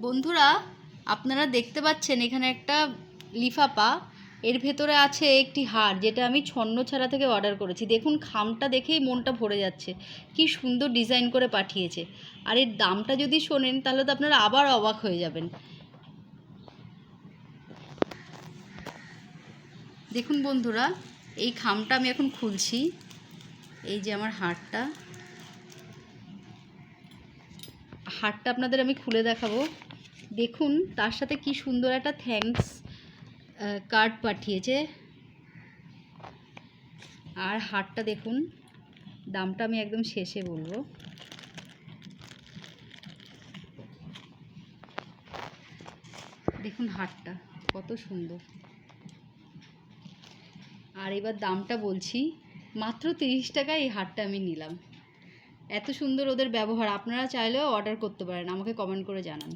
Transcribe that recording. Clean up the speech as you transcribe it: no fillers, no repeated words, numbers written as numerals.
বন্ধুরা, আপনারা দেখতে পাচ্ছেন এখানে একটা লিফাফা, এর ভেতরে আছে একটি হার, যেটা আমি ছন্নছাড়া থেকে অর্ডার করেছি। দেখুন, খামটা দেখেই মনটা ভরে যাচ্ছে, কি সুন্দর ডিজাইন করে পাঠিয়েছে। আর এর দামটা যদি শোনেন তাহলে তো আপনারা আবার অবাক হয়ে যাবেন। দেখুন বন্ধুরা, এই খামটা আমি এখন খুলছি। এই যে আমার হারটা আপনাদের আমি খুলে দেখাবো। দেখুন, তার সাথে কি সুন্দর একটা থ্যাঙ্কস কার্ড পাঠিয়েছে। আর হারটা দেখুন, দামটা আমি একদম শেষে বলবো। দেখুন হারটা কত সুন্দর। আর এবার দামটা বলছি, মাত্র 30 টাকায় এই হারটা আমি নিলাম। এত সুন্দর ওদের ব্যবহার। আপনারা চাইলেও অর্ডার করতে পারেন, আমাকে কমেন্ট করে জানান।